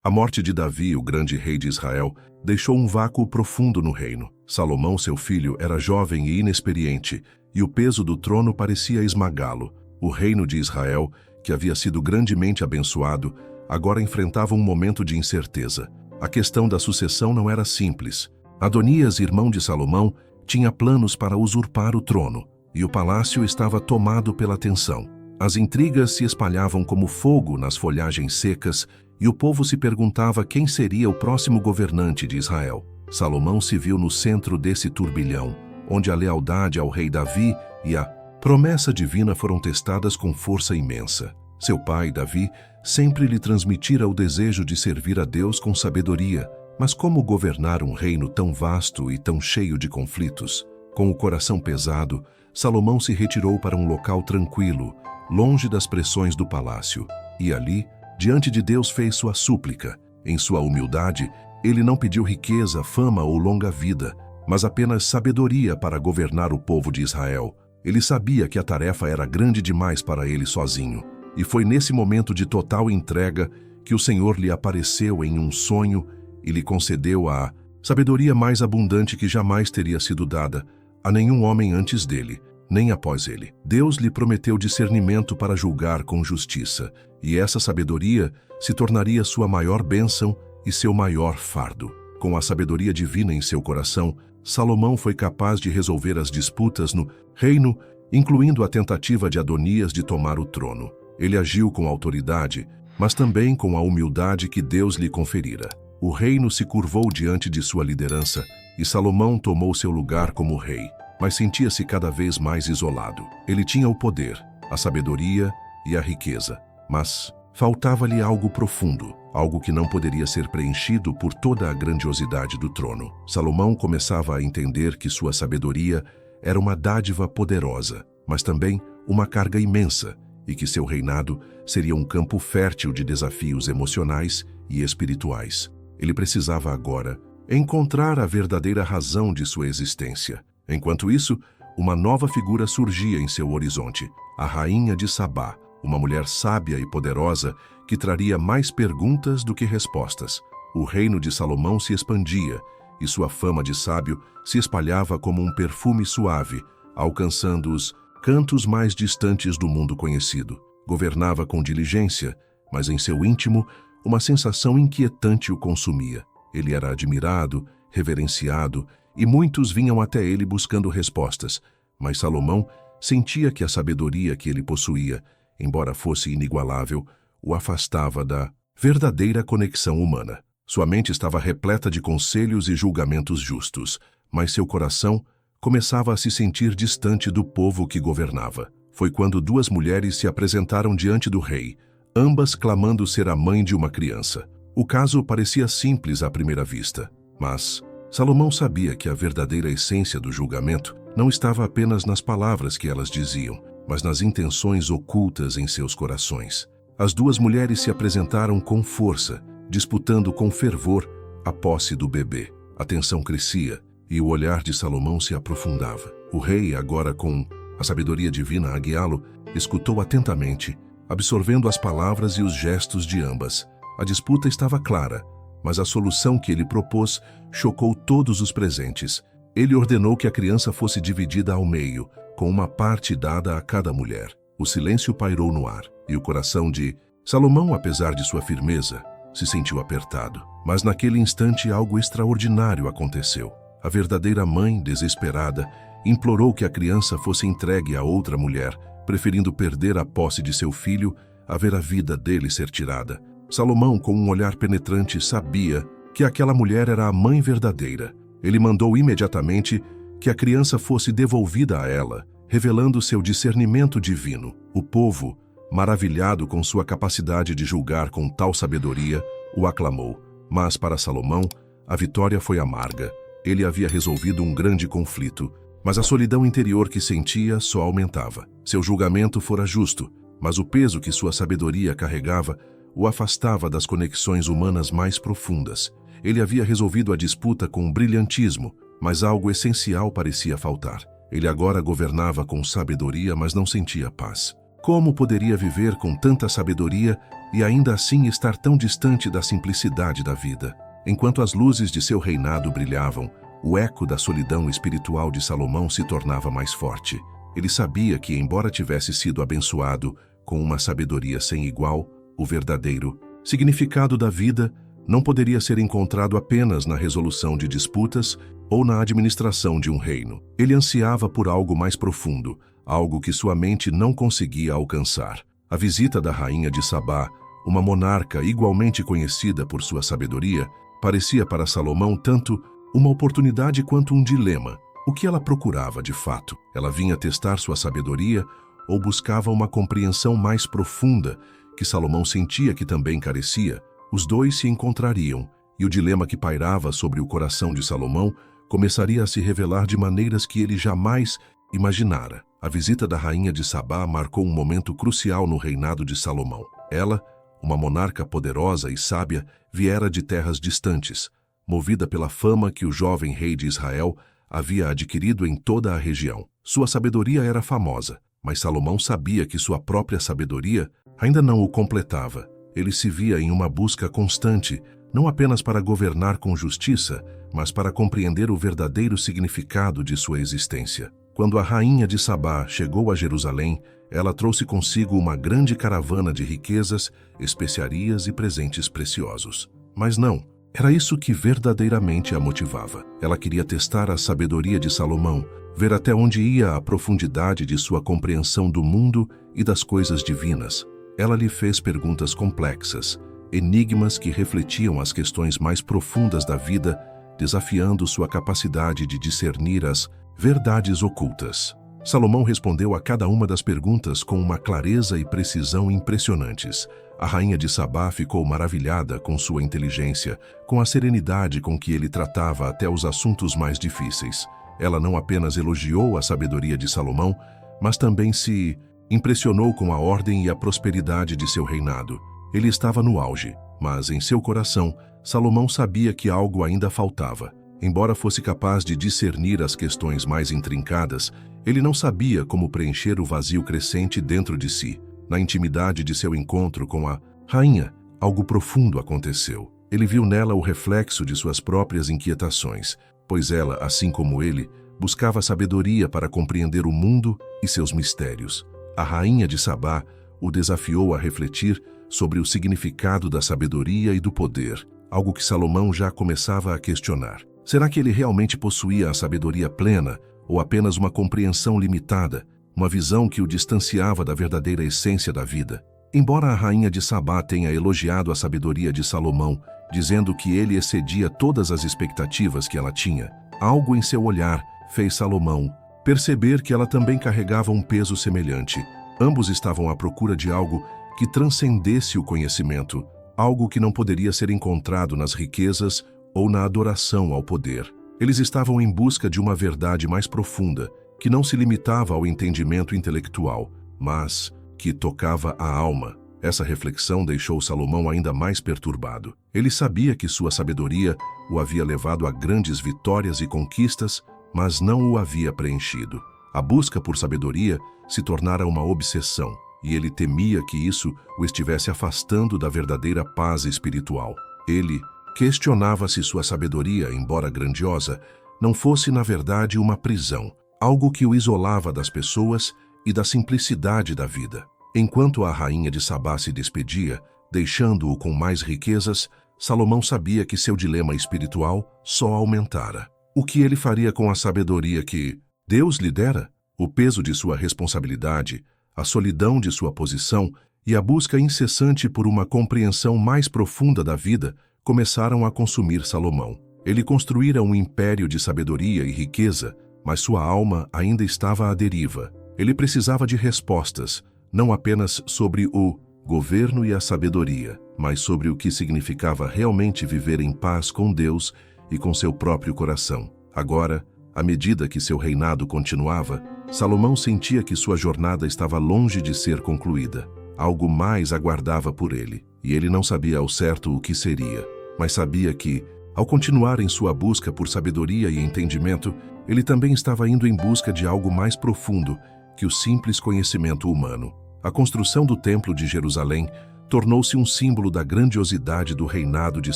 A morte de Davi, o grande rei de Israel, deixou um vácuo profundo no reino. Salomão, seu filho, era jovem e inexperiente, e o peso do trono parecia esmagá-lo. O reino de Israel, que havia sido grandemente abençoado, agora enfrentava um momento de incerteza. A questão da sucessão não era simples. Adonias, irmão de Salomão, tinha planos para usurpar o trono, e o palácio estava tomado pela tensão. As intrigas se espalhavam como fogo nas folhagens secas, e o povo se perguntava quem seria o próximo governante de Israel. Salomão se viu no centro desse turbilhão, onde a lealdade ao rei Davi e a promessa divina foram testadas com força imensa. Seu pai, Davi, sempre lhe transmitira o desejo de servir a Deus com sabedoria, mas como governar um reino tão vasto e tão cheio de conflitos? Com o coração pesado, Salomão se retirou para um local tranquilo, longe das pressões do palácio, e ali, diante de Deus, fez sua súplica. Em sua humildade, ele não pediu riqueza, fama ou longa vida, mas apenas sabedoria para governar o povo de Israel. Ele sabia que a tarefa era grande demais para ele sozinho, e foi nesse momento de total entrega que o Senhor lhe apareceu em um sonho e lhe concedeu a sabedoria mais abundante que jamais teria sido dada a nenhum homem antes dele, nem após ele. Deus lhe prometeu discernimento para julgar com justiça, e essa sabedoria se tornaria sua maior bênção e seu maior fardo. Com a sabedoria divina em seu coração, Salomão foi capaz de resolver as disputas no reino, incluindo a tentativa de Adonias de tomar o trono. Ele agiu com autoridade, mas também com a humildade que Deus lhe conferira. O reino se curvou diante de sua liderança, e Salomão tomou seu lugar como rei, mas sentia-se cada vez mais isolado. Ele tinha o poder, a sabedoria e a riqueza, mas faltava-lhe algo profundo, algo que não poderia ser preenchido por toda a grandiosidade do trono. Salomão começava a entender que sua sabedoria era uma dádiva poderosa, mas também uma carga imensa, e que seu reinado seria um campo fértil de desafios emocionais e espirituais. Ele precisava agora encontrar a verdadeira razão de sua existência. Enquanto isso, uma nova figura surgia em seu horizonte, a rainha de Sabá, uma mulher sábia e poderosa que traria mais perguntas do que respostas. O reino de Salomão se expandia, e sua fama de sábio se espalhava como um perfume suave, alcançando os cantos mais distantes do mundo conhecido. Governava com diligência, mas em seu íntimo, uma sensação inquietante o consumia. Ele era admirado, reverenciado, e muitos vinham até ele buscando respostas, mas Salomão sentia que a sabedoria que ele possuía, embora fosse inigualável, o afastava da verdadeira conexão humana. Sua mente estava repleta de conselhos e julgamentos justos, mas seu coração começava a se sentir distante do povo que governava. Foi quando duas mulheres se apresentaram diante do rei, ambas clamando ser a mãe de uma criança. O caso parecia simples à primeira vista, mas Salomão sabia que a verdadeira essência do julgamento não estava apenas nas palavras que elas diziam, mas nas intenções ocultas em seus corações. As duas mulheres se apresentaram com força, disputando com fervor a posse do bebê. A tensão crescia e o olhar de Salomão se aprofundava. O rei, agora com a sabedoria divina a guiá-lo, escutou atentamente, absorvendo as palavras e os gestos de ambas. A disputa estava clara, mas a solução que ele propôs chocou todos os presentes. Ele ordenou que a criança fosse dividida ao meio, com uma parte dada a cada mulher. O silêncio pairou no ar, e o coração de Salomão, apesar de sua firmeza, se sentiu apertado. Mas naquele instante algo extraordinário aconteceu. A verdadeira mãe, desesperada, implorou que a criança fosse entregue a outra mulher, preferindo perder a posse de seu filho a ver a vida dele ser tirada. Salomão, com um olhar penetrante, sabia que aquela mulher era a mãe verdadeira. Ele mandou imediatamente que a criança fosse devolvida a ela, revelando seu discernimento divino. O povo, maravilhado com sua capacidade de julgar com tal sabedoria, o aclamou. Mas para Salomão, a vitória foi amarga. Ele havia resolvido um grande conflito, mas a solidão interior que sentia só aumentava. Seu julgamento fora justo, mas o peso que sua sabedoria carregava o afastava das conexões humanas mais profundas. Ele havia resolvido a disputa com brilhantismo, mas algo essencial parecia faltar. Ele agora governava com sabedoria, mas não sentia paz. Como poderia viver com tanta sabedoria e ainda assim estar tão distante da simplicidade da vida? Enquanto as luzes de seu reinado brilhavam, o eco da solidão espiritual de Salomão se tornava mais forte. Ele sabia que, embora tivesse sido abençoado com uma sabedoria sem igual, o verdadeiro significado da vida não poderia ser encontrado apenas na resolução de disputas ou na administração de um reino. Ele ansiava por algo mais profundo, algo que sua mente não conseguia alcançar. A visita da rainha de Sabá, uma monarca igualmente conhecida por sua sabedoria, parecia para Salomão tanto uma oportunidade quanto um dilema. O que ela procurava de fato? Ela vinha testar sua sabedoria ou buscava uma compreensão mais profunda que Salomão sentia que também carecia? Os dois se encontrariam, e o dilema que pairava sobre o coração de Salomão começaria a se revelar de maneiras que ele jamais imaginara. A visita da rainha de Sabá marcou um momento crucial no reinado de Salomão. Ela, uma monarca poderosa e sábia, viera de terras distantes, movida pela fama que o jovem rei de Israel havia adquirido em toda a região. Sua sabedoria era famosa, mas Salomão sabia que sua própria sabedoria ainda não o completava. Ele se via em uma busca constante, não apenas para governar com justiça, mas para compreender o verdadeiro significado de sua existência. Quando a rainha de Sabá chegou a Jerusalém, ela trouxe consigo uma grande caravana de riquezas, especiarias e presentes preciosos. Mas não, era isso que verdadeiramente a motivava. Ela queria testar a sabedoria de Salomão, ver até onde ia a profundidade de sua compreensão do mundo e das coisas divinas. Ela lhe fez perguntas complexas, enigmas que refletiam as questões mais profundas da vida, desafiando sua capacidade de discernir as verdades ocultas. Salomão respondeu a cada uma das perguntas com uma clareza e precisão impressionantes. A rainha de Sabá ficou maravilhada com sua inteligência, com a serenidade com que ele tratava até os assuntos mais difíceis. Ela não apenas elogiou a sabedoria de Salomão, mas também se impressionou com a ordem e a prosperidade de seu reinado. Ele estava no auge, mas em seu coração, Salomão sabia que algo ainda faltava. Embora fosse capaz de discernir as questões mais intrincadas, ele não sabia como preencher o vazio crescente dentro de si. Na intimidade de seu encontro com a rainha, algo profundo aconteceu. Ele viu nela o reflexo de suas próprias inquietações, pois ela, assim como ele, buscava sabedoria para compreender o mundo e seus mistérios. A rainha de Sabá o desafiou a refletir sobre o significado da sabedoria e do poder, algo que Salomão já começava a questionar. Será que ele realmente possuía a sabedoria plena ou apenas uma compreensão limitada, uma visão que o distanciava da verdadeira essência da vida? Embora a rainha de Sabá tenha elogiado a sabedoria de Salomão, dizendo que ele excedia todas as expectativas que ela tinha, algo em seu olhar fez Salomão perceber que ela também carregava um peso semelhante. Ambos estavam à procura de algo que transcendesse o conhecimento, algo que não poderia ser encontrado nas riquezas ou na adoração ao poder. Eles estavam em busca de uma verdade mais profunda, que não se limitava ao entendimento intelectual, mas que tocava a alma. Essa reflexão deixou Salomão ainda mais perturbado. Ele sabia que sua sabedoria o havia levado a grandes vitórias e conquistas, mas não o havia preenchido. A busca por sabedoria se tornara uma obsessão, e ele temia que isso o estivesse afastando da verdadeira paz espiritual. Ele questionava se sua sabedoria, embora grandiosa, não fosse na verdade uma prisão, algo que o isolava das pessoas e da simplicidade da vida. Enquanto a rainha de Sabá se despedia, deixando-o com mais riquezas, Salomão sabia que seu dilema espiritual só aumentara. O que ele faria com a sabedoria que Deus lhe dera? O peso de sua responsabilidade, a solidão de sua posição e a busca incessante por uma compreensão mais profunda da vida começaram a consumir Salomão. Ele construíra um império de sabedoria e riqueza, mas sua alma ainda estava à deriva. Ele precisava de respostas, não apenas sobre o governo e a sabedoria, mas sobre o que significava realmente viver em paz com Deus e com seu próprio coração. Agora, à medida que seu reinado continuava, Salomão sentia que sua jornada estava longe de ser concluída. Algo mais aguardava por ele, e ele não sabia ao certo o que seria, mas sabia que, ao continuar em sua busca por sabedoria e entendimento, ele também estava indo em busca de algo mais profundo que o simples conhecimento humano. A construção do Templo de Jerusalém tornou-se um símbolo da grandiosidade do reinado de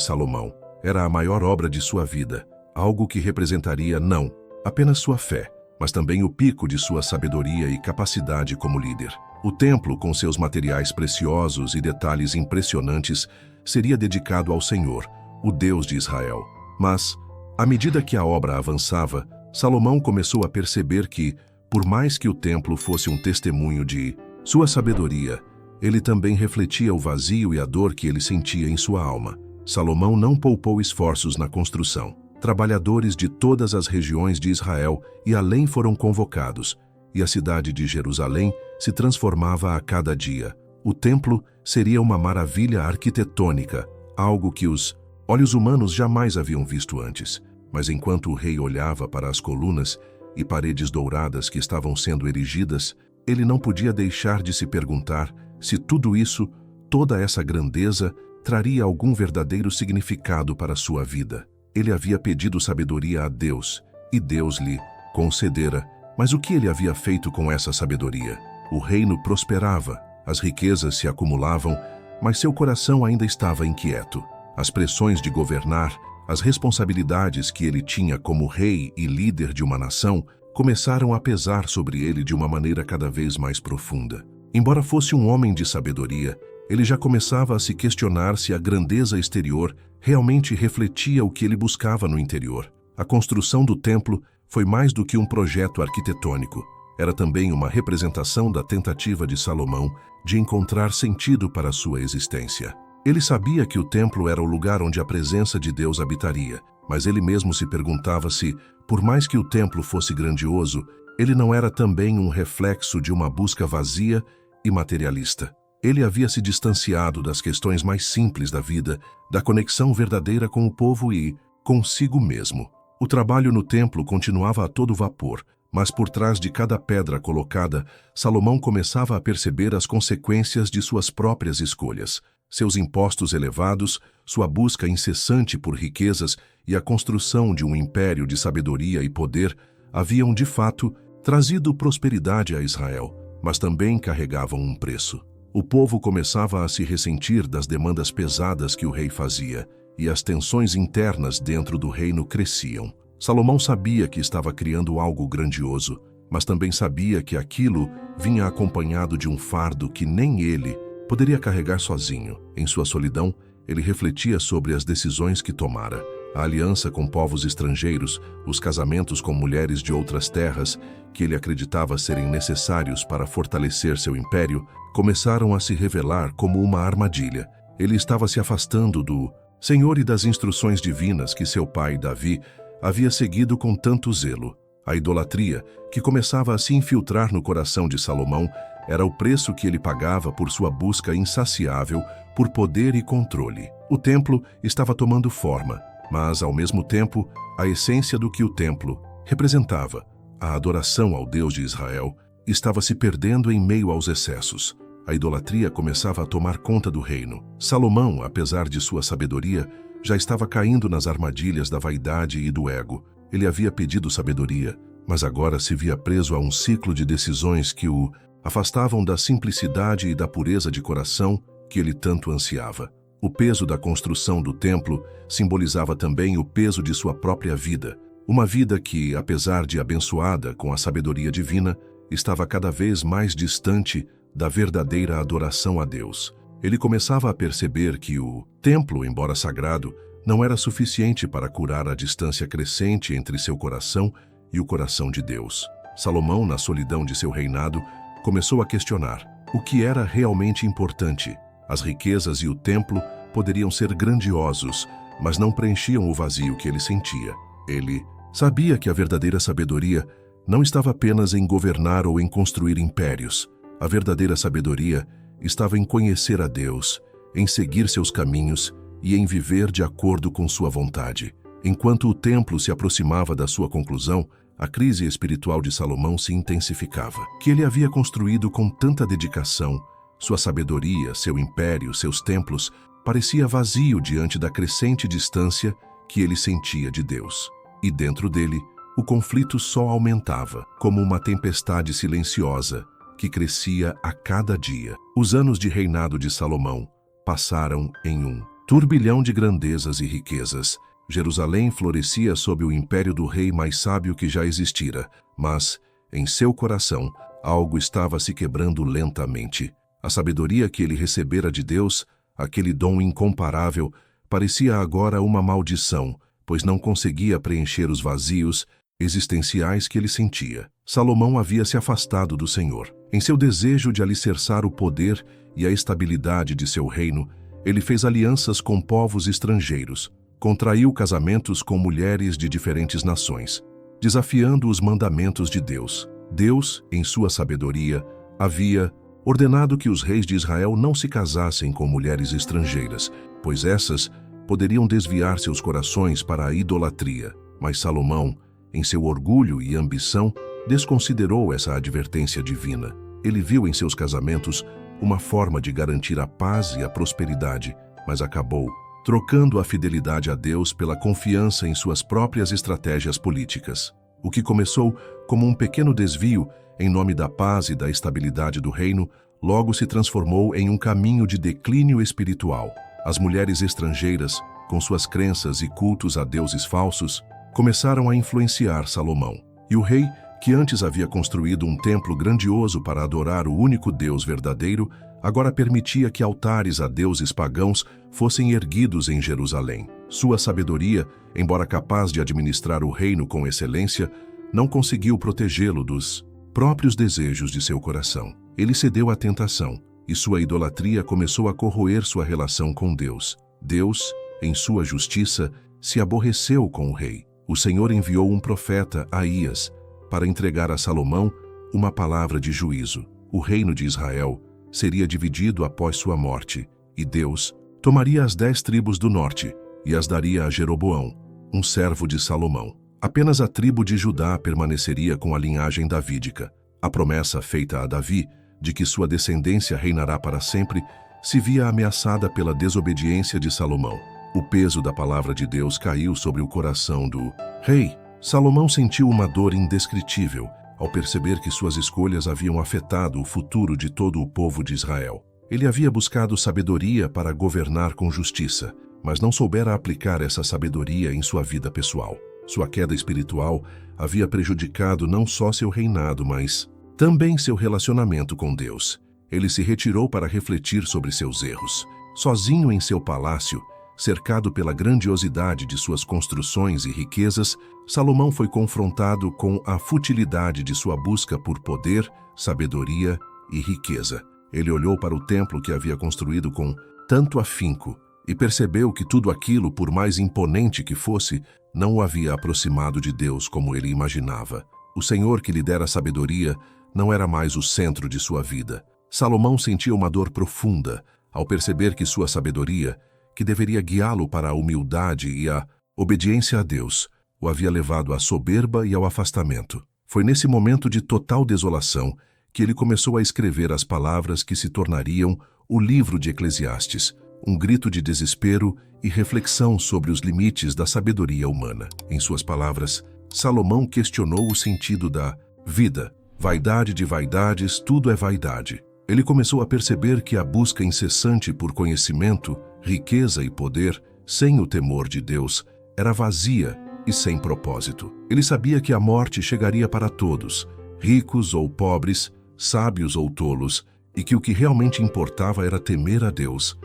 Salomão. Era a maior obra de sua vida, algo que representaria não apenas sua fé, mas também o pico de sua sabedoria e capacidade como líder. O templo, com seus materiais preciosos e detalhes impressionantes, seria dedicado ao Senhor, o Deus de Israel. Mas, à medida que a obra avançava, Salomão começou a perceber que, por mais que o templo fosse um testemunho de sua sabedoria, ele também refletia o vazio e a dor que ele sentia em sua alma. Salomão não poupou esforços na construção. Trabalhadores de todas as regiões de Israel e além foram convocados, e a cidade de Jerusalém se transformava a cada dia. O templo seria uma maravilha arquitetônica, algo que os olhos humanos jamais haviam visto antes. Mas enquanto o rei olhava para as colunas e paredes douradas que estavam sendo erigidas, ele não podia deixar de se perguntar se tudo isso, toda essa grandeza, traria algum verdadeiro significado para sua vida. Ele havia pedido sabedoria a Deus, e Deus lhe concedera. Mas o que ele havia feito com essa sabedoria? O reino prosperava, as riquezas se acumulavam, mas seu coração ainda estava inquieto. As pressões de governar, as responsabilidades que ele tinha como rei e líder de uma nação, começaram a pesar sobre ele de uma maneira cada vez mais profunda. Embora fosse um homem de sabedoria, ele já começava a se questionar se a grandeza exterior realmente refletia o que ele buscava no interior. A construção do templo foi mais do que um projeto arquitetônico. Era também uma representação da tentativa de Salomão de encontrar sentido para a sua existência. Ele sabia que o templo era o lugar onde a presença de Deus habitaria, mas ele mesmo se perguntava se, por mais que o templo fosse grandioso, ele não era também um reflexo de uma busca vazia e materialista. Ele havia se distanciado das questões mais simples da vida, da conexão verdadeira com o povo e consigo mesmo. O trabalho no templo continuava a todo vapor, mas por trás de cada pedra colocada, Salomão começava a perceber as consequências de suas próprias escolhas. Seus impostos elevados, sua busca incessante por riquezas e a construção de um império de sabedoria e poder haviam, de fato, trazido prosperidade a Israel, mas também carregavam um preço. O povo começava a se ressentir das demandas pesadas que o rei fazia, e as tensões internas dentro do reino cresciam. Salomão sabia que estava criando algo grandioso, mas também sabia que aquilo vinha acompanhado de um fardo que nem ele poderia carregar sozinho. Em sua solidão, ele refletia sobre as decisões que tomara. A aliança com povos estrangeiros, os casamentos com mulheres de outras terras, que ele acreditava serem necessários para fortalecer seu império, começaram a se revelar como uma armadilha. Ele estava se afastando do Senhor e das instruções divinas que seu pai, Davi, havia seguido com tanto zelo. A idolatria, que começava a se infiltrar no coração de Salomão, era o preço que ele pagava por sua busca insaciável por poder e controle. O templo estava tomando forma, mas, ao mesmo tempo, a essência do que o templo representava, a adoração ao Deus de Israel, estava se perdendo em meio aos excessos. A idolatria começava a tomar conta do reino. Salomão, apesar de sua sabedoria, já estava caindo nas armadilhas da vaidade e do ego. Ele havia pedido sabedoria, mas agora se via preso a um ciclo de decisões que o afastavam da simplicidade e da pureza de coração que ele tanto ansiava. O peso da construção do templo simbolizava também o peso de sua própria vida. Uma vida que, apesar de abençoada com a sabedoria divina, estava cada vez mais distante da verdadeira adoração a Deus. Ele começava a perceber que o templo, embora sagrado, não era suficiente para curar a distância crescente entre seu coração e o coração de Deus. Salomão, na solidão de seu reinado, começou a questionar o que era realmente importante. As riquezas e o templo poderiam ser grandiosos, mas não preenchiam o vazio que ele sentia. Ele sabia que a verdadeira sabedoria não estava apenas em governar ou em construir impérios. A verdadeira sabedoria estava em conhecer a Deus, em seguir seus caminhos e em viver de acordo com sua vontade. Enquanto o templo se aproximava da sua conclusão, a crise espiritual de Salomão se intensificava. Que ele havia construído com tanta dedicação, sua sabedoria, seu império, seus templos, parecia vazio diante da crescente distância que ele sentia de Deus. E dentro dele, o conflito só aumentava, como uma tempestade silenciosa, que crescia a cada dia. Os anos de reinado de Salomão passaram em um turbilhão de grandezas e riquezas. Jerusalém florescia sob o império do rei mais sábio que já existira, mas, em seu coração, algo estava se quebrando lentamente. A sabedoria que ele recebera de Deus, aquele dom incomparável, parecia agora uma maldição, pois não conseguia preencher os vazios existenciais que ele sentia. Salomão havia se afastado do Senhor. Em seu desejo de alicerçar o poder e a estabilidade de seu reino, ele fez alianças com povos estrangeiros, contraiu casamentos com mulheres de diferentes nações, desafiando os mandamentos de Deus. Deus, em sua sabedoria, havia ordenado que os reis de Israel não se casassem com mulheres estrangeiras, pois essas poderiam desviar seus corações para a idolatria. Mas Salomão, em seu orgulho e ambição, desconsiderou essa advertência divina. Ele viu em seus casamentos uma forma de garantir a paz e a prosperidade, mas acabou trocando a fidelidade a Deus pela confiança em suas próprias estratégias políticas. O que começou como um pequeno desvio em nome da paz e da estabilidade do reino, logo se transformou em um caminho de declínio espiritual. As mulheres estrangeiras, com suas crenças e cultos a deuses falsos, começaram a influenciar Salomão. E o rei, que antes havia construído um templo grandioso para adorar o único Deus verdadeiro, agora permitia que altares a deuses pagãos fossem erguidos em Jerusalém. Sua sabedoria, embora capaz de administrar o reino com excelência, não conseguiu protegê-lo dos próprios desejos de seu coração. Ele cedeu à tentação, e sua idolatria começou a corroer sua relação com Deus. Deus, em sua justiça, se aborreceu com o rei. O Senhor enviou um profeta, Aías, para entregar a Salomão uma palavra de juízo. O reino de Israel seria dividido após sua morte, e Deus tomaria as 10 tribos do norte e as daria a Jeroboão, um servo de Salomão. Apenas a tribo de Judá permaneceria com a linhagem davídica. A promessa feita a Davi, de que sua descendência reinará para sempre, se via ameaçada pela desobediência de Salomão. O peso da palavra de Deus caiu sobre o coração do rei. Salomão sentiu uma dor indescritível ao perceber que suas escolhas haviam afetado o futuro de todo o povo de Israel. Ele havia buscado sabedoria para governar com justiça, mas não soubera aplicar essa sabedoria em sua vida pessoal. Sua queda espiritual havia prejudicado não só seu reinado, mas também seu relacionamento com Deus. Ele se retirou para refletir sobre seus erros. Sozinho em seu palácio, cercado pela grandiosidade de suas construções e riquezas, Salomão foi confrontado com a futilidade de sua busca por poder, sabedoria e riqueza. Ele olhou para o templo que havia construído com tanto afinco e percebeu que tudo aquilo, por mais imponente que fosse, não o havia aproximado de Deus como ele imaginava. O Senhor que lhe dera sabedoria não era mais o centro de sua vida. Salomão sentia uma dor profunda ao perceber que sua sabedoria, que deveria guiá-lo para a humildade e a obediência a Deus, o havia levado à soberba e ao afastamento. Foi nesse momento de total desolação que ele começou a escrever as palavras que se tornariam o livro de Eclesiastes, um grito de desespero e reflexão sobre os limites da sabedoria humana. Em suas palavras, Salomão questionou o sentido da vida. Vaidade de vaidades, tudo é vaidade. Ele começou a perceber que a busca incessante por conhecimento, riqueza e poder, sem o temor de Deus, era vazia e sem propósito. Ele sabia que a morte chegaria para todos, ricos ou pobres, sábios ou tolos, e que o que realmente importava era temer a Deus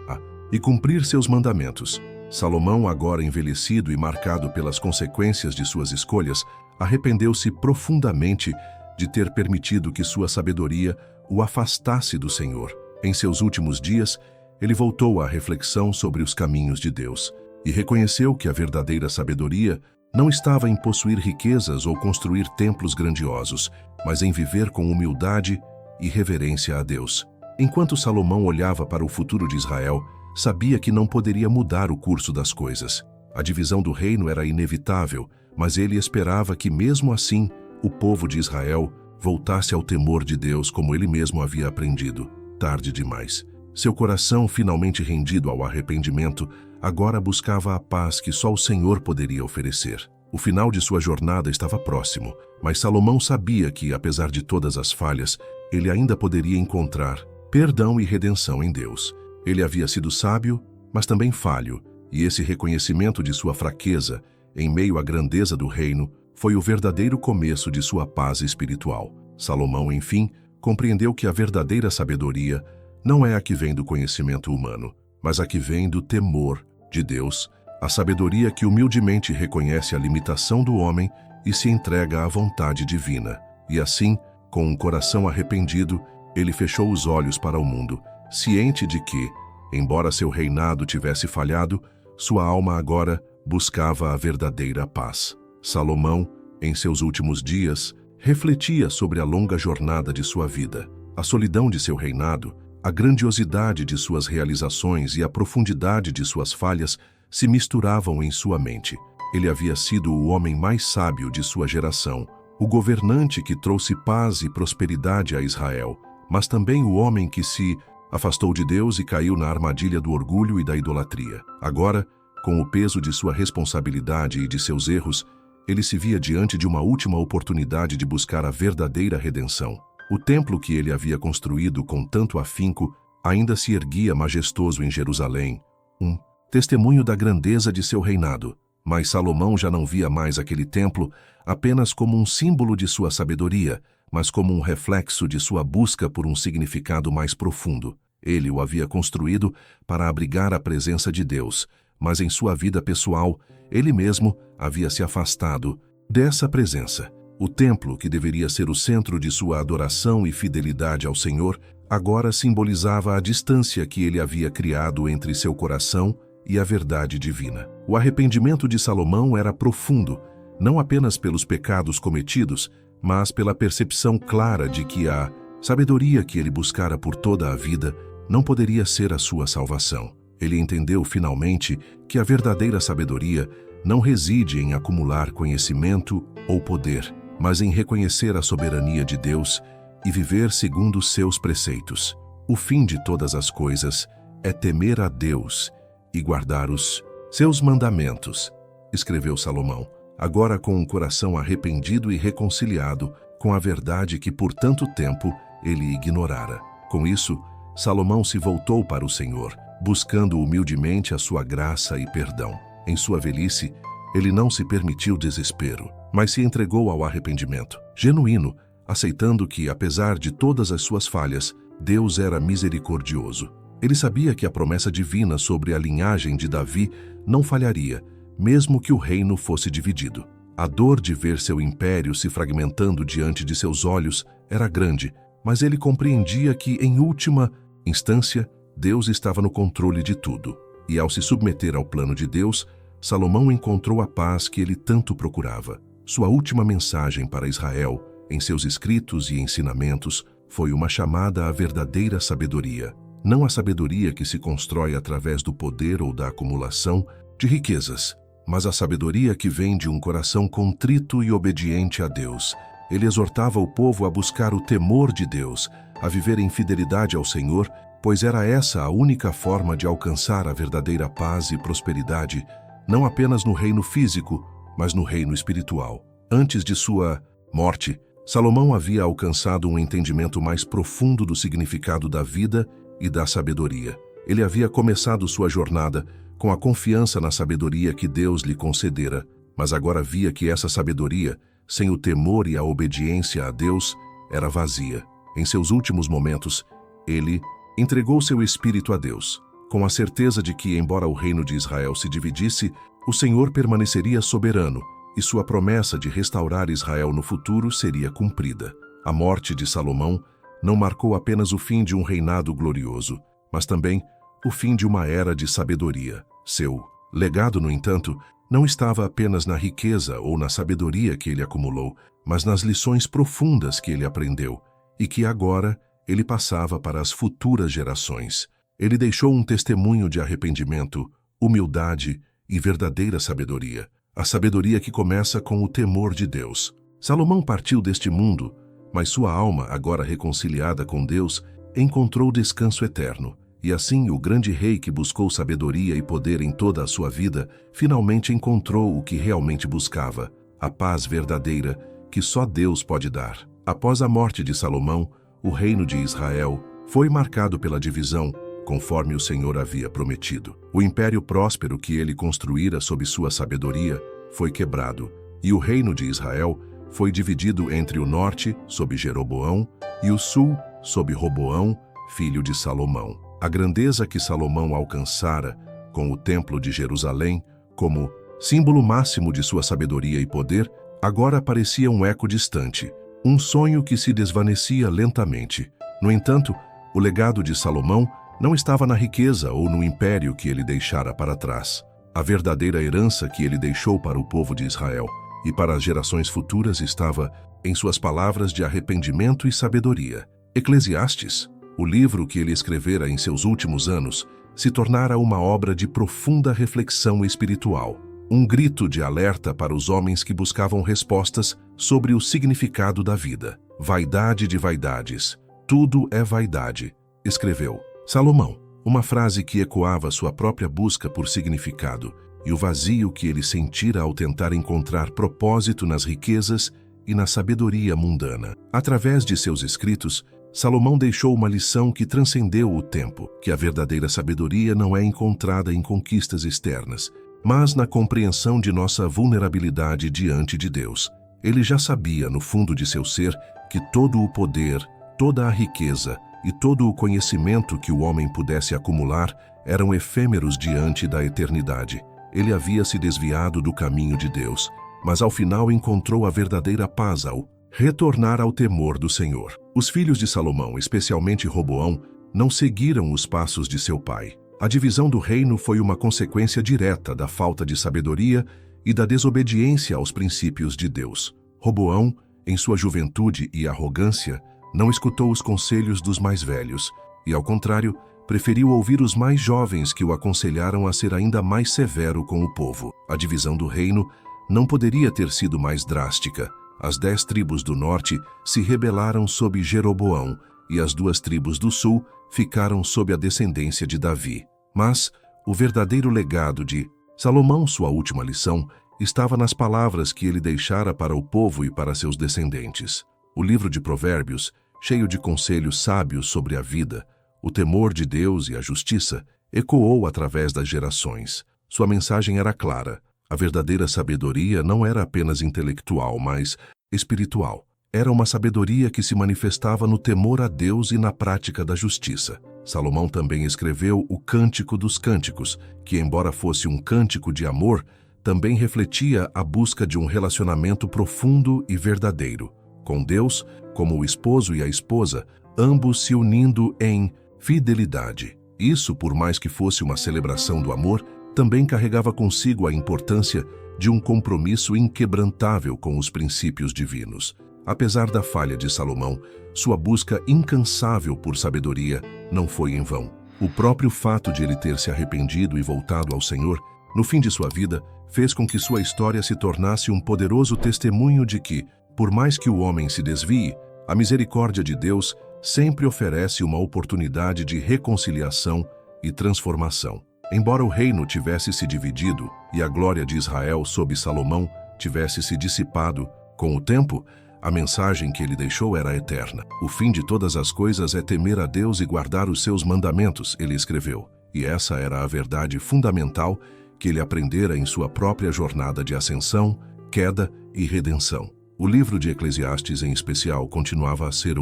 e cumprir seus mandamentos. Salomão, agora envelhecido e marcado pelas consequências de suas escolhas, arrependeu-se profundamente de ter permitido que sua sabedoria o afastasse do Senhor. Em seus últimos dias, ele voltou à reflexão sobre os caminhos de Deus e reconheceu que a verdadeira sabedoria não estava em possuir riquezas ou construir templos grandiosos, mas em viver com humildade e reverência a Deus. Enquanto Salomão olhava para o futuro de Israel, sabia que não poderia mudar o curso das coisas. A divisão do reino era inevitável, mas ele esperava que, mesmo assim, o povo de Israel voltasse ao temor de Deus como ele mesmo havia aprendido. Tarde demais. Seu coração, finalmente rendido ao arrependimento, agora buscava a paz que só o Senhor poderia oferecer. O final de sua jornada estava próximo, mas Salomão sabia que, apesar de todas as falhas, ele ainda poderia encontrar perdão e redenção em Deus. Ele havia sido sábio, mas também falho, e esse reconhecimento de sua fraqueza, em meio à grandeza do reino, foi o verdadeiro começo de sua paz espiritual. Salomão, enfim, compreendeu que a verdadeira sabedoria não é a que vem do conhecimento humano, mas a que vem do temor de Deus, a sabedoria que humildemente reconhece a limitação do homem e se entrega à vontade divina. E assim, com um coração arrependido, ele fechou os olhos para o mundo, ciente de que, embora seu reinado tivesse falhado, sua alma agora buscava a verdadeira paz. Salomão, em seus últimos dias, refletia sobre a longa jornada de sua vida, a solidão de seu reinado, a grandiosidade de suas realizações e a profundidade de suas falhas se misturavam em sua mente. Ele havia sido o homem mais sábio de sua geração, o governante que trouxe paz e prosperidade a Israel, mas também o homem que se afastou de Deus e caiu na armadilha do orgulho e da idolatria. Agora, com o peso de sua responsabilidade e de seus erros, ele se via diante de uma última oportunidade de buscar a verdadeira redenção. O templo que ele havia construído com tanto afinco ainda se erguia majestoso em Jerusalém, um testemunho da grandeza de seu reinado. Mas Salomão já não via mais aquele templo apenas como um símbolo de sua sabedoria, mas como um reflexo de sua busca por um significado mais profundo. Ele o havia construído para abrigar a presença de Deus, mas em sua vida pessoal, ele mesmo havia se afastado dessa presença. O templo, que deveria ser o centro de sua adoração e fidelidade ao Senhor, agora simbolizava a distância que ele havia criado entre seu coração e a verdade divina. O arrependimento de Salomão era profundo, não apenas pelos pecados cometidos, mas pela percepção clara de que a sabedoria que ele buscara por toda a vida não poderia ser a sua salvação. Ele entendeu finalmente que a verdadeira sabedoria não reside em acumular conhecimento ou poder, mas em reconhecer a soberania de Deus e viver segundo seus preceitos. O fim de todas as coisas é temer a Deus e guardar os seus mandamentos, escreveu Salomão, agora com um coração arrependido e reconciliado com a verdade que por tanto tempo ele ignorara. Com isso, Salomão se voltou para o Senhor, buscando humildemente a sua graça e perdão. Em sua velhice, ele não se permitiu desespero, mas se entregou ao arrependimento genuíno, aceitando que, apesar de todas as suas falhas, Deus era misericordioso. Ele sabia que a promessa divina sobre a linhagem de Davi não falharia, mesmo que o reino fosse dividido. A dor de ver seu império se fragmentando diante de seus olhos era grande, mas ele compreendia que, em última instância, Deus estava no controle de tudo. E ao se submeter ao plano de Deus, Salomão encontrou a paz que ele tanto procurava. Sua última mensagem para Israel, em seus escritos e ensinamentos, foi uma chamada à verdadeira sabedoria. Não a sabedoria que se constrói através do poder ou da acumulação de riquezas, mas a sabedoria que vem de um coração contrito e obediente a Deus. Ele exortava o povo a buscar o temor de Deus, a viver em fidelidade ao Senhor, pois era essa a única forma de alcançar a verdadeira paz e prosperidade, não apenas no reino físico, mas no reino espiritual. Antes de sua morte, Salomão havia alcançado um entendimento mais profundo do significado da vida e da sabedoria. Ele havia começado sua jornada com a confiança na sabedoria que Deus lhe concedera, mas agora via que essa sabedoria, sem o temor e a obediência a Deus, era vazia. Em seus últimos momentos, ele entregou seu espírito a Deus, com a certeza de que, embora o reino de Israel se dividisse, o Senhor permaneceria soberano e sua promessa de restaurar Israel no futuro seria cumprida. A morte de Salomão não marcou apenas o fim de um reinado glorioso, mas também o fim de uma era de sabedoria. Seu legado, no entanto, não estava apenas na riqueza ou na sabedoria que ele acumulou, mas nas lições profundas que ele aprendeu e que agora ele passava para as futuras gerações. Ele deixou um testemunho de arrependimento, humildade e verdadeira sabedoria. A sabedoria que começa com o temor de Deus. Salomão partiu deste mundo, mas sua alma, agora reconciliada com Deus, encontrou descanso eterno. E assim o grande rei que buscou sabedoria e poder em toda a sua vida, finalmente encontrou o que realmente buscava, a paz verdadeira que só Deus pode dar. Após a morte de Salomão, o reino de Israel foi marcado pela divisão, conforme o Senhor havia prometido. O império próspero que ele construíra sob sua sabedoria foi quebrado, e o reino de Israel foi dividido entre o norte, sob Jeroboão, e o sul, sob Roboão, filho de Salomão. A grandeza que Salomão alcançara, com o templo de Jerusalém, como símbolo máximo de sua sabedoria e poder, agora parecia um eco distante, um sonho que se desvanecia lentamente. No entanto, o legado de Salomão não estava na riqueza ou no império que ele deixara para trás. A verdadeira herança que ele deixou para o povo de Israel e para as gerações futuras estava em suas palavras de arrependimento e sabedoria. Eclesiastes, o livro que ele escrevera em seus últimos anos, se tornara uma obra de profunda reflexão espiritual, um grito de alerta para os homens que buscavam respostas sobre o significado da vida. Vaidade de vaidades, tudo é vaidade, escreveu Salomão, uma frase que ecoava sua própria busca por significado e o vazio que ele sentira ao tentar encontrar propósito nas riquezas e na sabedoria mundana. Através de seus escritos, Salomão deixou uma lição que transcendeu o tempo, que a verdadeira sabedoria não é encontrada em conquistas externas, mas na compreensão de nossa vulnerabilidade diante de Deus. Ele já sabia, no fundo de seu ser, que todo o poder, toda a riqueza e todo o conhecimento que o homem pudesse acumular eram efêmeros diante da eternidade. Ele havia se desviado do caminho de Deus, mas ao final encontrou a verdadeira paz ao retornar ao temor do Senhor. Os filhos de Salomão, especialmente Roboão, não seguiram os passos de seu pai. A divisão do reino foi uma consequência direta da falta de sabedoria e da desobediência aos princípios de Deus. Roboão, em sua juventude e arrogância, não escutou os conselhos dos mais velhos e, ao contrário, preferiu ouvir os mais jovens que o aconselharam a ser ainda mais severo com o povo. A divisão do reino não poderia ter sido mais drástica. As 10 tribos do norte se rebelaram sob Jeroboão e as 2 tribos do sul ficaram sob a descendência de Davi. Mas o verdadeiro legado de Salomão, sua última lição, estava nas palavras que ele deixara para o povo e para seus descendentes. O livro de Provérbios, cheio de conselhos sábios sobre a vida, o temor de Deus e a justiça, ecoou através das gerações. Sua mensagem era clara. A verdadeira sabedoria não era apenas intelectual, mas espiritual. Era uma sabedoria que se manifestava no temor a Deus e na prática da justiça. Salomão também escreveu o Cântico dos Cânticos, que, embora fosse um cântico de amor, também refletia a busca de um relacionamento profundo e verdadeiro, com Deus, como o esposo e a esposa, ambos se unindo em fidelidade. Isso, por mais que fosse uma celebração do amor, também carregava consigo a importância de um compromisso inquebrantável com os princípios divinos. Apesar da falha de Salomão, sua busca incansável por sabedoria não foi em vão. O próprio fato de ele ter se arrependido e voltado ao Senhor, no fim de sua vida, fez com que sua história se tornasse um poderoso testemunho de que, por mais que o homem se desvie, a misericórdia de Deus sempre oferece uma oportunidade de reconciliação e transformação. Embora o reino tivesse se dividido e a glória de Israel sob Salomão tivesse se dissipado, com o tempo, a mensagem que ele deixou era eterna. O fim de todas as coisas é temer a Deus e guardar os seus mandamentos, ele escreveu. E essa era a verdade fundamental que ele aprendera em sua própria jornada de ascensão, queda e redenção. O livro de Eclesiastes, em especial, continuava a ser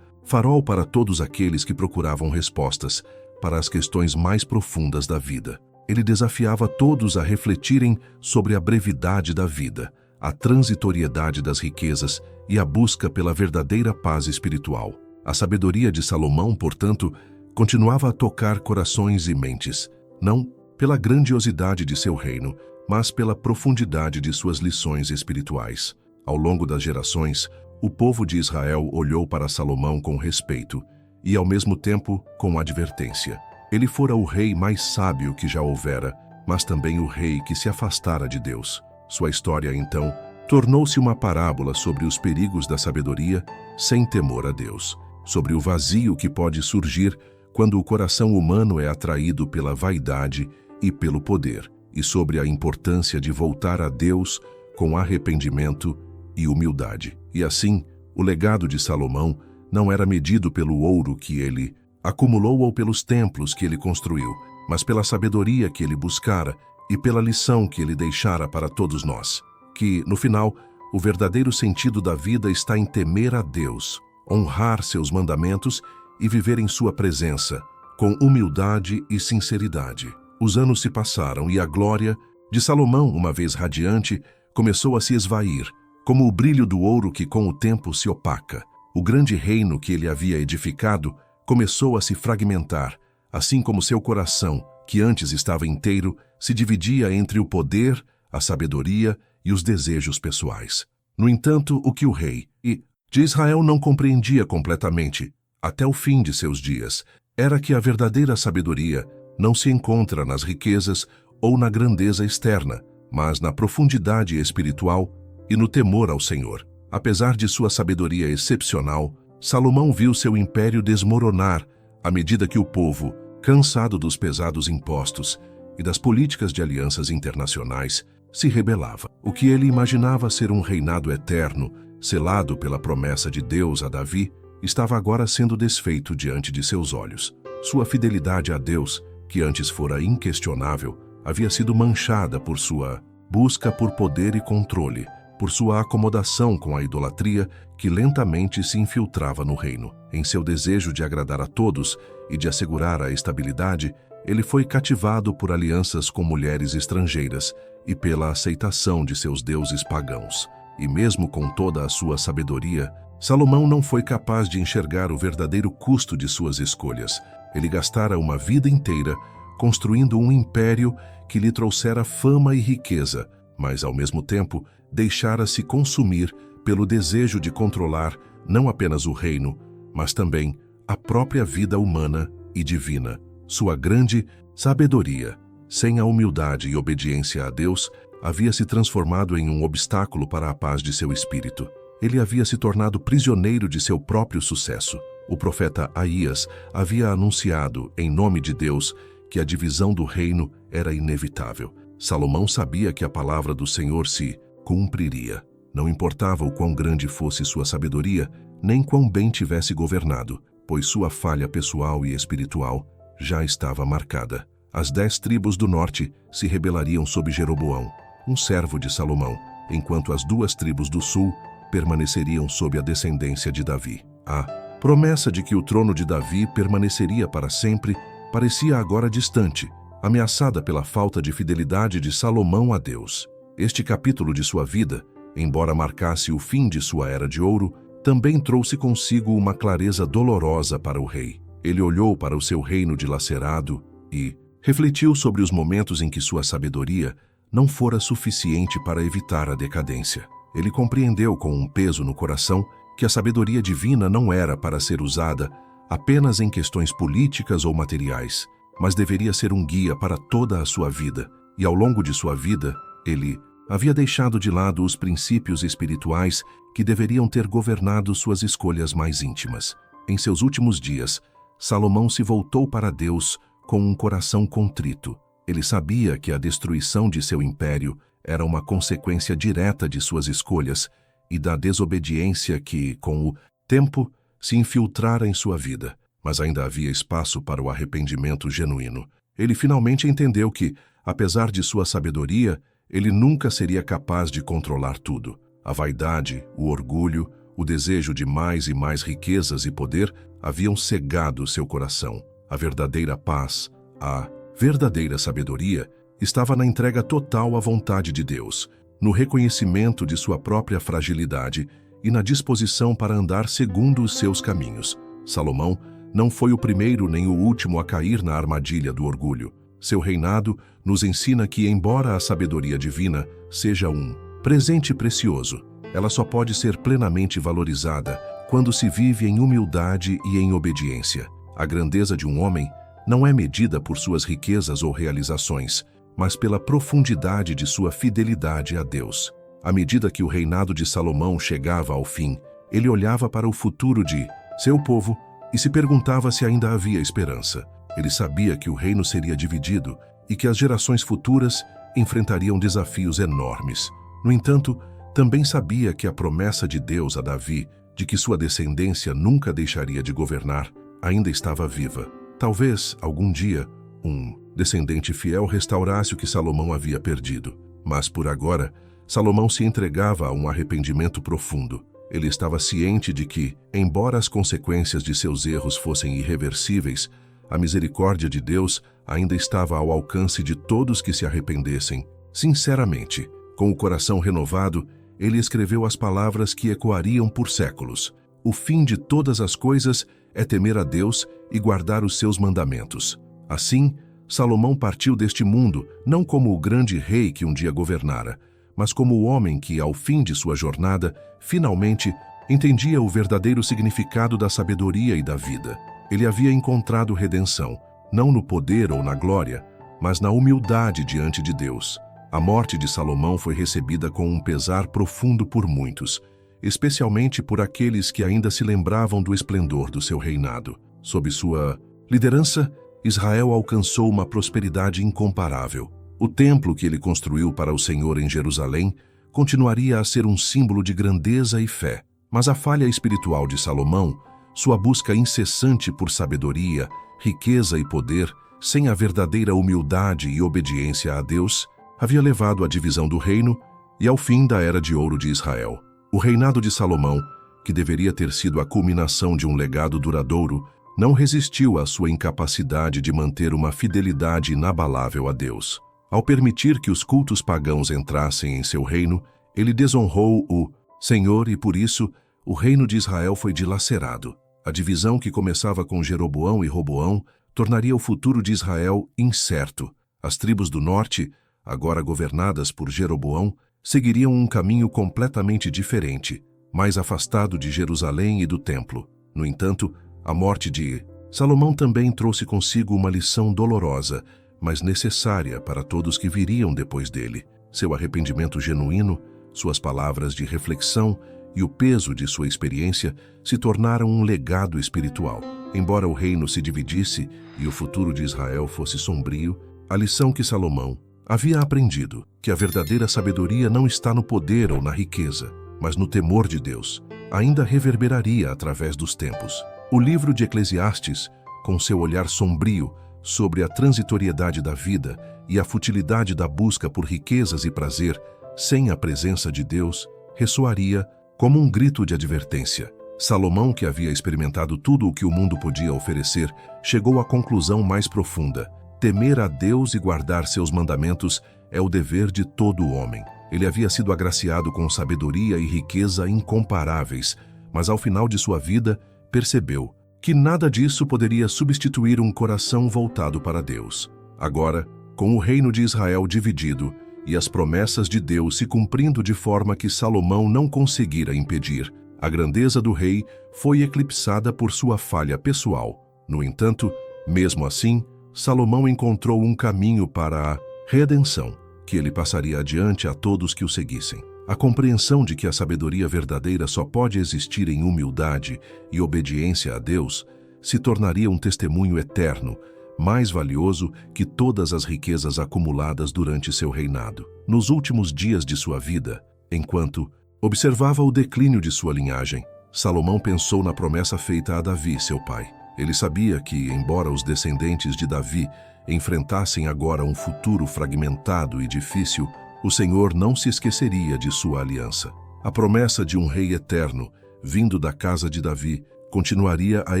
farol para todos aqueles que procuravam respostas para as questões mais profundas da vida. Ele desafiava todos a refletirem sobre a brevidade da vida, a transitoriedade das riquezas e a busca pela verdadeira paz espiritual. A sabedoria de Salomão, portanto, continuava a tocar corações e mentes, não pela grandiosidade de seu reino, mas pela profundidade de suas lições espirituais. Ao longo das gerações, o povo de Israel olhou para Salomão com respeito e, ao mesmo tempo, com advertência. Ele fora o rei mais sábio que já houvera, mas também o rei que se afastara de Deus. Sua história, então, tornou-se uma parábola sobre os perigos da sabedoria sem temor a Deus, sobre o vazio que pode surgir quando o coração humano é atraído pela vaidade e pelo poder, e sobre a importância de voltar a Deus com arrependimento e humildade. E assim, o legado de Salomão não era medido pelo ouro que ele acumulou ou pelos templos que ele construiu, mas pela sabedoria que ele buscara e pela lição que ele deixara para todos nós. Que, no final, o verdadeiro sentido da vida está em temer a Deus, honrar seus mandamentos e viver em sua presença, com humildade e sinceridade. Os anos se passaram e a glória de Salomão, uma vez radiante, começou a se esvair, como o brilho do ouro que com o tempo se opaca. O grande reino que ele havia edificado começou a se fragmentar, assim como seu coração, que antes estava inteiro, se dividia entre o poder, a sabedoria e os desejos pessoais. No entanto, o que o rei de Israel não compreendia completamente, até o fim de seus dias, era que a verdadeira sabedoria não se encontra nas riquezas ou na grandeza externa, mas na profundidade espiritual e no temor ao Senhor. Apesar de sua sabedoria excepcional, Salomão viu seu império desmoronar à medida que o povo, cansado dos pesados impostos e das políticas de alianças internacionais, se rebelava. O que ele imaginava ser um reinado eterno, selado pela promessa de Deus a Davi, estava agora sendo desfeito diante de seus olhos. Sua fidelidade a Deus, que antes fora inquestionável, havia sido manchada por sua busca por poder e controle, por sua acomodação com a idolatria que lentamente se infiltrava no reino. Em seu desejo de agradar a todos e de assegurar a estabilidade, ele foi cativado por alianças com mulheres estrangeiras e pela aceitação de seus deuses pagãos. E mesmo com toda a sua sabedoria, Salomão não foi capaz de enxergar o verdadeiro custo de suas escolhas. Ele gastara uma vida inteira construindo um império que lhe trouxera fama e riqueza, mas, ao mesmo tempo, deixara-se consumir pelo desejo de controlar não apenas o reino, mas também a própria vida humana e divina. Sua grande sabedoria, sem a humildade e obediência a Deus, havia se transformado em um obstáculo para a paz de seu espírito. Ele havia se tornado prisioneiro de seu próprio sucesso. O profeta Aías havia anunciado, em nome de Deus, que a divisão do reino era inevitável. Salomão sabia que a palavra do Senhor se cumpriria. Não importava o quão grande fosse sua sabedoria, nem quão bem tivesse governado, pois sua falha pessoal e espiritual já estava marcada. As 10 tribos do norte se rebelariam sob Jeroboão, um servo de Salomão, enquanto as 2 tribos do sul permaneceriam sob a descendência de Davi. A promessa de que o trono de Davi permaneceria para sempre parecia agora distante, ameaçada pela falta de fidelidade de Salomão a Deus. Este capítulo de sua vida, embora marcasse o fim de sua era de ouro, também trouxe consigo uma clareza dolorosa para o rei. Ele olhou para o seu reino dilacerado e refletiu sobre os momentos em que sua sabedoria não fora suficiente para evitar a decadência. Ele compreendeu com um peso no coração que a sabedoria divina não era para ser usada apenas em questões políticas ou materiais, mas deveria ser um guia para toda a sua vida. E ao longo de sua vida, ele havia deixado de lado os princípios espirituais que deveriam ter governado suas escolhas mais íntimas. Em seus últimos dias, Salomão se voltou para Deus com um coração contrito. Ele sabia que a destruição de seu império era uma consequência direta de suas escolhas e da desobediência que, com o tempo, se infiltrara em sua vida, mas ainda havia espaço para o arrependimento genuíno. Ele finalmente entendeu que, apesar de sua sabedoria, ele nunca seria capaz de controlar tudo. A vaidade, o orgulho, o desejo de mais e mais riquezas e poder haviam cegado seu coração. A verdadeira paz, a verdadeira sabedoria, estava na entrega total à vontade de Deus, no reconhecimento de sua própria fragilidade e na disposição para andar segundo os seus caminhos. Salomão não foi o primeiro nem o último a cair na armadilha do orgulho. Seu reinado nos ensina que, embora a sabedoria divina seja um presente precioso, ela só pode ser plenamente valorizada quando se vive em humildade e em obediência. A grandeza de um homem não é medida por suas riquezas ou realizações, mas pela profundidade de sua fidelidade a Deus. À medida que o reinado de Salomão chegava ao fim, ele olhava para o futuro de seu povo e se perguntava se ainda havia esperança. Ele sabia que o reino seria dividido e que as gerações futuras enfrentariam desafios enormes. No entanto, também sabia que a promessa de Deus a Davi de que sua descendência nunca deixaria de governar, ainda estava viva. Talvez, algum dia, um descendente fiel restaurasse o que Salomão havia perdido. Mas, por agora, Salomão se entregava a um arrependimento profundo. Ele estava ciente de que, embora as consequências de seus erros fossem irreversíveis, a misericórdia de Deus ainda estava ao alcance de todos que se arrependessem. Sinceramente, com o coração renovado, ele escreveu as palavras que ecoariam por séculos. O fim de todas as coisas é temer a Deus e guardar os seus mandamentos. Assim, Salomão partiu deste mundo não como o grande rei que um dia governara, mas como o homem que, ao fim de sua jornada, finalmente entendia o verdadeiro significado da sabedoria e da vida. Ele havia encontrado redenção, não no poder ou na glória, mas na humildade diante de Deus. A morte de Salomão foi recebida com um pesar profundo por muitos, especialmente por aqueles que ainda se lembravam do esplendor do seu reinado. Sob sua liderança, Israel alcançou uma prosperidade incomparável. O templo que ele construiu para o Senhor em Jerusalém continuaria a ser um símbolo de grandeza e fé. Mas a falha espiritual de Salomão, sua busca incessante por sabedoria, riqueza e poder, sem a verdadeira humildade e obediência a Deus, havia levado à divisão do reino e ao fim da Era de Ouro de Israel. O reinado de Salomão, que deveria ter sido a culminação de um legado duradouro, não resistiu à sua incapacidade de manter uma fidelidade inabalável a Deus. Ao permitir que os cultos pagãos entrassem em seu reino, ele desonrou o Senhor e, por isso, o reino de Israel foi dilacerado. A divisão que começava com Jeroboão e Roboão tornaria o futuro de Israel incerto. As tribos do norte, agora governadas por Jeroboão, seguiriam um caminho completamente diferente, mais afastado de Jerusalém e do templo. No entanto, a morte de Salomão também trouxe consigo uma lição dolorosa, mas necessária para todos que viriam depois dele. Seu arrependimento genuíno, suas palavras de reflexão e o peso de sua experiência se tornaram um legado espiritual. Embora o reino se dividisse e o futuro de Israel fosse sombrio, a lição que Salomão havia aprendido, que a verdadeira sabedoria não está no poder ou na riqueza, mas no temor de Deus, ainda reverberaria através dos tempos. O livro de Eclesiastes, com seu olhar sombrio sobre a transitoriedade da vida e a futilidade da busca por riquezas e prazer sem a presença de Deus, ressoaria como um grito de advertência. Salomão, que havia experimentado tudo o que o mundo podia oferecer, chegou à conclusão mais profunda: temer a Deus e guardar seus mandamentos é o dever de todo homem. Ele havia sido agraciado com sabedoria e riqueza incomparáveis, mas ao final de sua vida percebeu que nada disso poderia substituir um coração voltado para Deus. Agora, com o reino de Israel dividido e as promessas de Deus se cumprindo de forma que Salomão não conseguira impedir, a grandeza do rei foi eclipsada por sua falha pessoal. No entanto, mesmo assim, Salomão encontrou um caminho para a redenção, que ele passaria adiante a todos que o seguissem. A compreensão de que a sabedoria verdadeira só pode existir em humildade e obediência a Deus se tornaria um testemunho eterno, mais valioso que todas as riquezas acumuladas durante seu reinado. Nos últimos dias de sua vida, enquanto observava o declínio de sua linhagem, Salomão pensou na promessa feita a Davi, seu pai. Ele sabia que, embora os descendentes de Davi enfrentassem agora um futuro fragmentado e difícil, o Senhor não se esqueceria de sua aliança. A promessa de um rei eterno, vindo da casa de Davi, continuaria a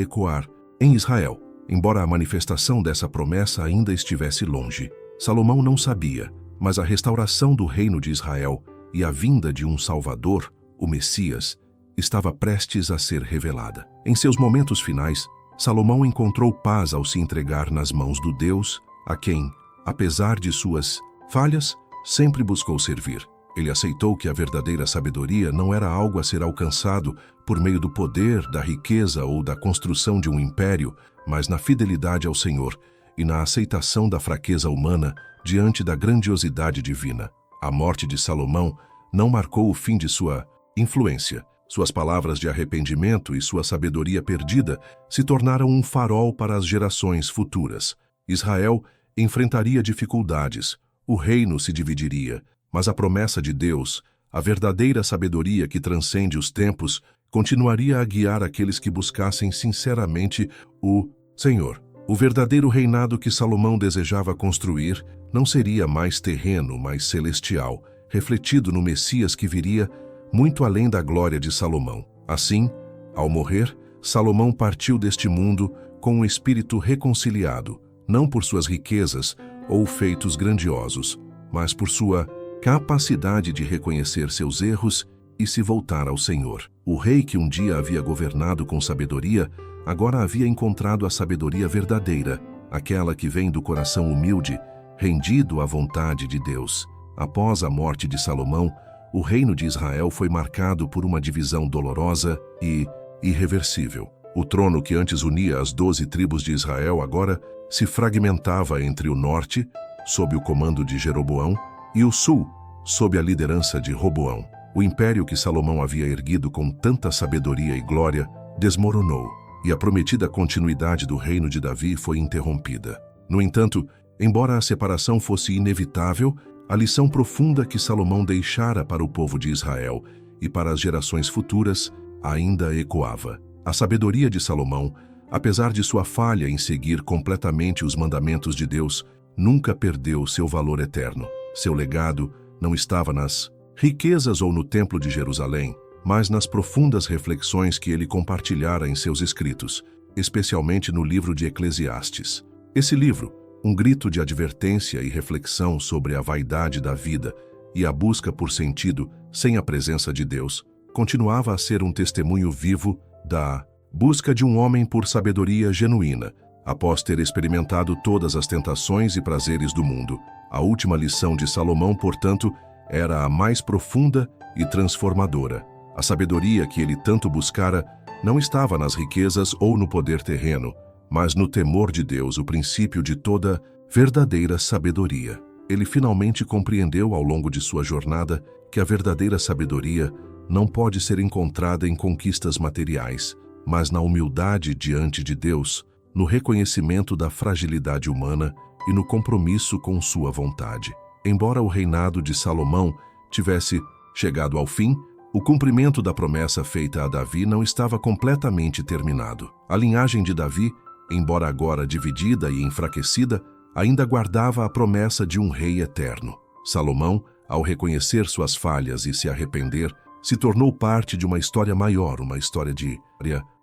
ecoar em Israel, embora a manifestação dessa promessa ainda estivesse longe. Salomão não sabia, mas a restauração do reino de Israel e a vinda de um Salvador, o Messias, estava prestes a ser revelada. Em seus momentos finais, Salomão encontrou paz ao se entregar nas mãos do Deus, a quem, apesar de suas falhas, sempre buscou servir. Ele aceitou que a verdadeira sabedoria não era algo a ser alcançado por meio do poder, da riqueza ou da construção de um império, mas na fidelidade ao Senhor e na aceitação da fraqueza humana diante da grandiosidade divina. A morte de Salomão não marcou o fim de sua influência. Suas palavras de arrependimento e sua sabedoria perdida se tornaram um farol para as gerações futuras. Israel enfrentaria dificuldades, o reino se dividiria, mas a promessa de Deus, a verdadeira sabedoria que transcende os tempos, continuaria a guiar aqueles que buscassem sinceramente o Senhor. O verdadeiro reinado que Salomão desejava construir não seria mais terreno, mas celestial, refletido no Messias que viria muito além da glória de Salomão. Assim, ao morrer, Salomão partiu deste mundo com um espírito reconciliado, não por suas riquezas ou feitos grandiosos, mas por sua capacidade de reconhecer seus erros e se voltar ao Senhor. O rei que um dia havia governado com sabedoria, agora havia encontrado a sabedoria verdadeira, aquela que vem do coração humilde, rendido à vontade de Deus. Após a morte de Salomão, o reino de Israel foi marcado por uma divisão dolorosa e irreversível. O trono que antes unia as 12 tribos de Israel agora se fragmentava entre o norte, sob o comando de Jeroboão, e o sul, sob a liderança de Roboão. O império que Salomão havia erguido com tanta sabedoria e glória desmoronou, e a prometida continuidade do reino de Davi foi interrompida. No entanto, embora a separação fosse inevitável, a lição profunda que Salomão deixara para o povo de Israel e para as gerações futuras ainda ecoava. A sabedoria de Salomão, apesar de sua falha em seguir completamente os mandamentos de Deus, nunca perdeu seu valor eterno. Seu legado não estava nas riquezas ou no Templo de Jerusalém, mas nas profundas reflexões que ele compartilhara em seus escritos, especialmente no livro de Eclesiastes. Esse livro, um grito de advertência e reflexão sobre a vaidade da vida e a busca por sentido sem a presença de Deus, continuava a ser um testemunho vivo da busca de um homem por sabedoria genuína, após ter experimentado todas as tentações e prazeres do mundo. A última lição de Salomão, portanto, era a mais profunda e transformadora. A sabedoria que ele tanto buscara não estava nas riquezas ou no poder terreno, mas no temor de Deus, o princípio de toda verdadeira sabedoria. Ele finalmente compreendeu ao longo de sua jornada que a verdadeira sabedoria não pode ser encontrada em conquistas materiais, mas na humildade diante de Deus, no reconhecimento da fragilidade humana e no compromisso com sua vontade. Embora o reinado de Salomão tivesse chegado ao fim, o cumprimento da promessa feita a Davi não estava completamente terminado. A linhagem de Davi, embora agora dividida e enfraquecida, ainda guardava a promessa de um rei eterno. Salomão, ao reconhecer suas falhas e se arrepender, se tornou parte de uma história maior, uma história de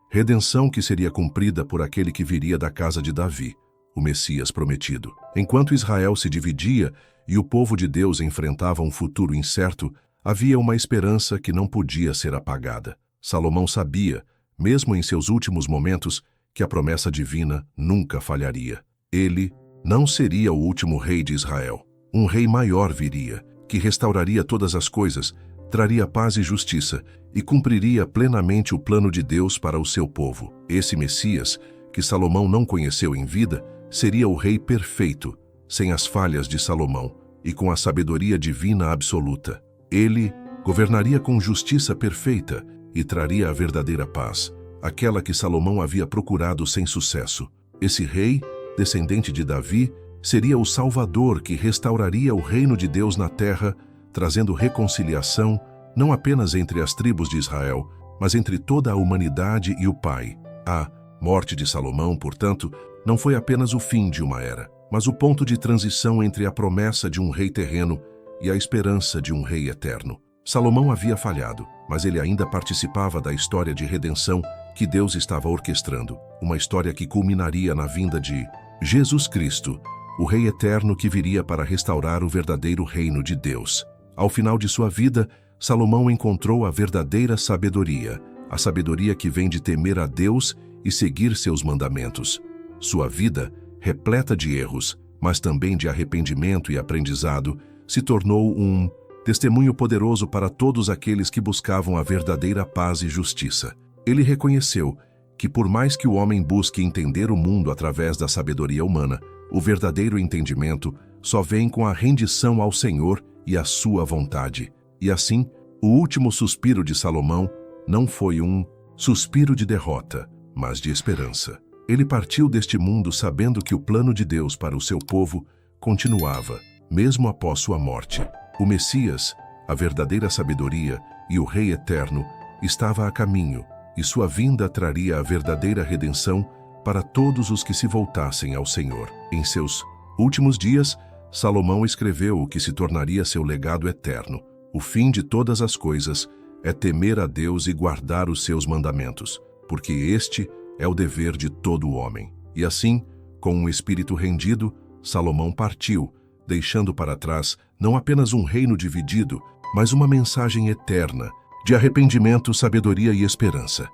redenção que seria cumprida por aquele que viria da casa de Davi, o Messias prometido. Enquanto Israel se dividia e o povo de Deus enfrentava um futuro incerto, havia uma esperança que não podia ser apagada. Salomão sabia, mesmo em seus últimos momentos, que a promessa divina nunca falharia. Ele não seria o último rei de Israel. Um rei maior viria, que restauraria todas as coisas, traria paz e justiça e cumpriria plenamente o plano de Deus para o seu povo. Esse Messias, que Salomão não conheceu em vida, seria o rei perfeito, sem as falhas de Salomão e com a sabedoria divina absoluta. Ele governaria com justiça perfeita e traria a verdadeira paz, aquela que Salomão havia procurado sem sucesso. Esse rei, descendente de Davi, seria o Salvador que restauraria o reino de Deus na terra, trazendo reconciliação não apenas entre as tribos de Israel, mas entre toda a humanidade e o Pai. A morte de Salomão, portanto, não foi apenas o fim de uma era, mas o ponto de transição entre a promessa de um rei terreno e a esperança de um rei eterno. Salomão havia falhado, mas ele ainda participava da história de redenção que Deus estava orquestrando, uma história que culminaria na vinda de Jesus Cristo, o Rei eterno que viria para restaurar o verdadeiro reino de Deus. Ao final de sua vida, Salomão encontrou a verdadeira sabedoria, a sabedoria que vem de temer a Deus e seguir seus mandamentos. Sua vida, repleta de erros, mas também de arrependimento e aprendizado, se tornou um testemunho poderoso para todos aqueles que buscavam a verdadeira paz e justiça. Ele reconheceu que, por mais que o homem busque entender o mundo através da sabedoria humana, o verdadeiro entendimento só vem com a rendição ao Senhor e à sua vontade. E assim, o último suspiro de Salomão não foi um suspiro de derrota, mas de esperança. Ele partiu deste mundo sabendo que o plano de Deus para o seu povo continuava, mesmo após sua morte. O Messias, a verdadeira sabedoria e o Rei eterno estava a caminho e sua vinda traria a verdadeira redenção para todos os que se voltassem ao Senhor. Em seus últimos dias, Salomão escreveu o que se tornaria seu legado eterno. O fim de todas as coisas é temer a Deus e guardar os seus mandamentos, porque este é o dever de todo homem. E assim, com um espírito rendido, Salomão partiu, deixando para trás não apenas um reino dividido, mas uma mensagem eterna de arrependimento, sabedoria e esperança.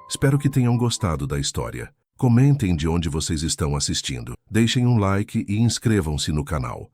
Espero que tenham gostado da história. Comentem de onde vocês estão assistindo. Deixem um like e inscrevam-se no canal.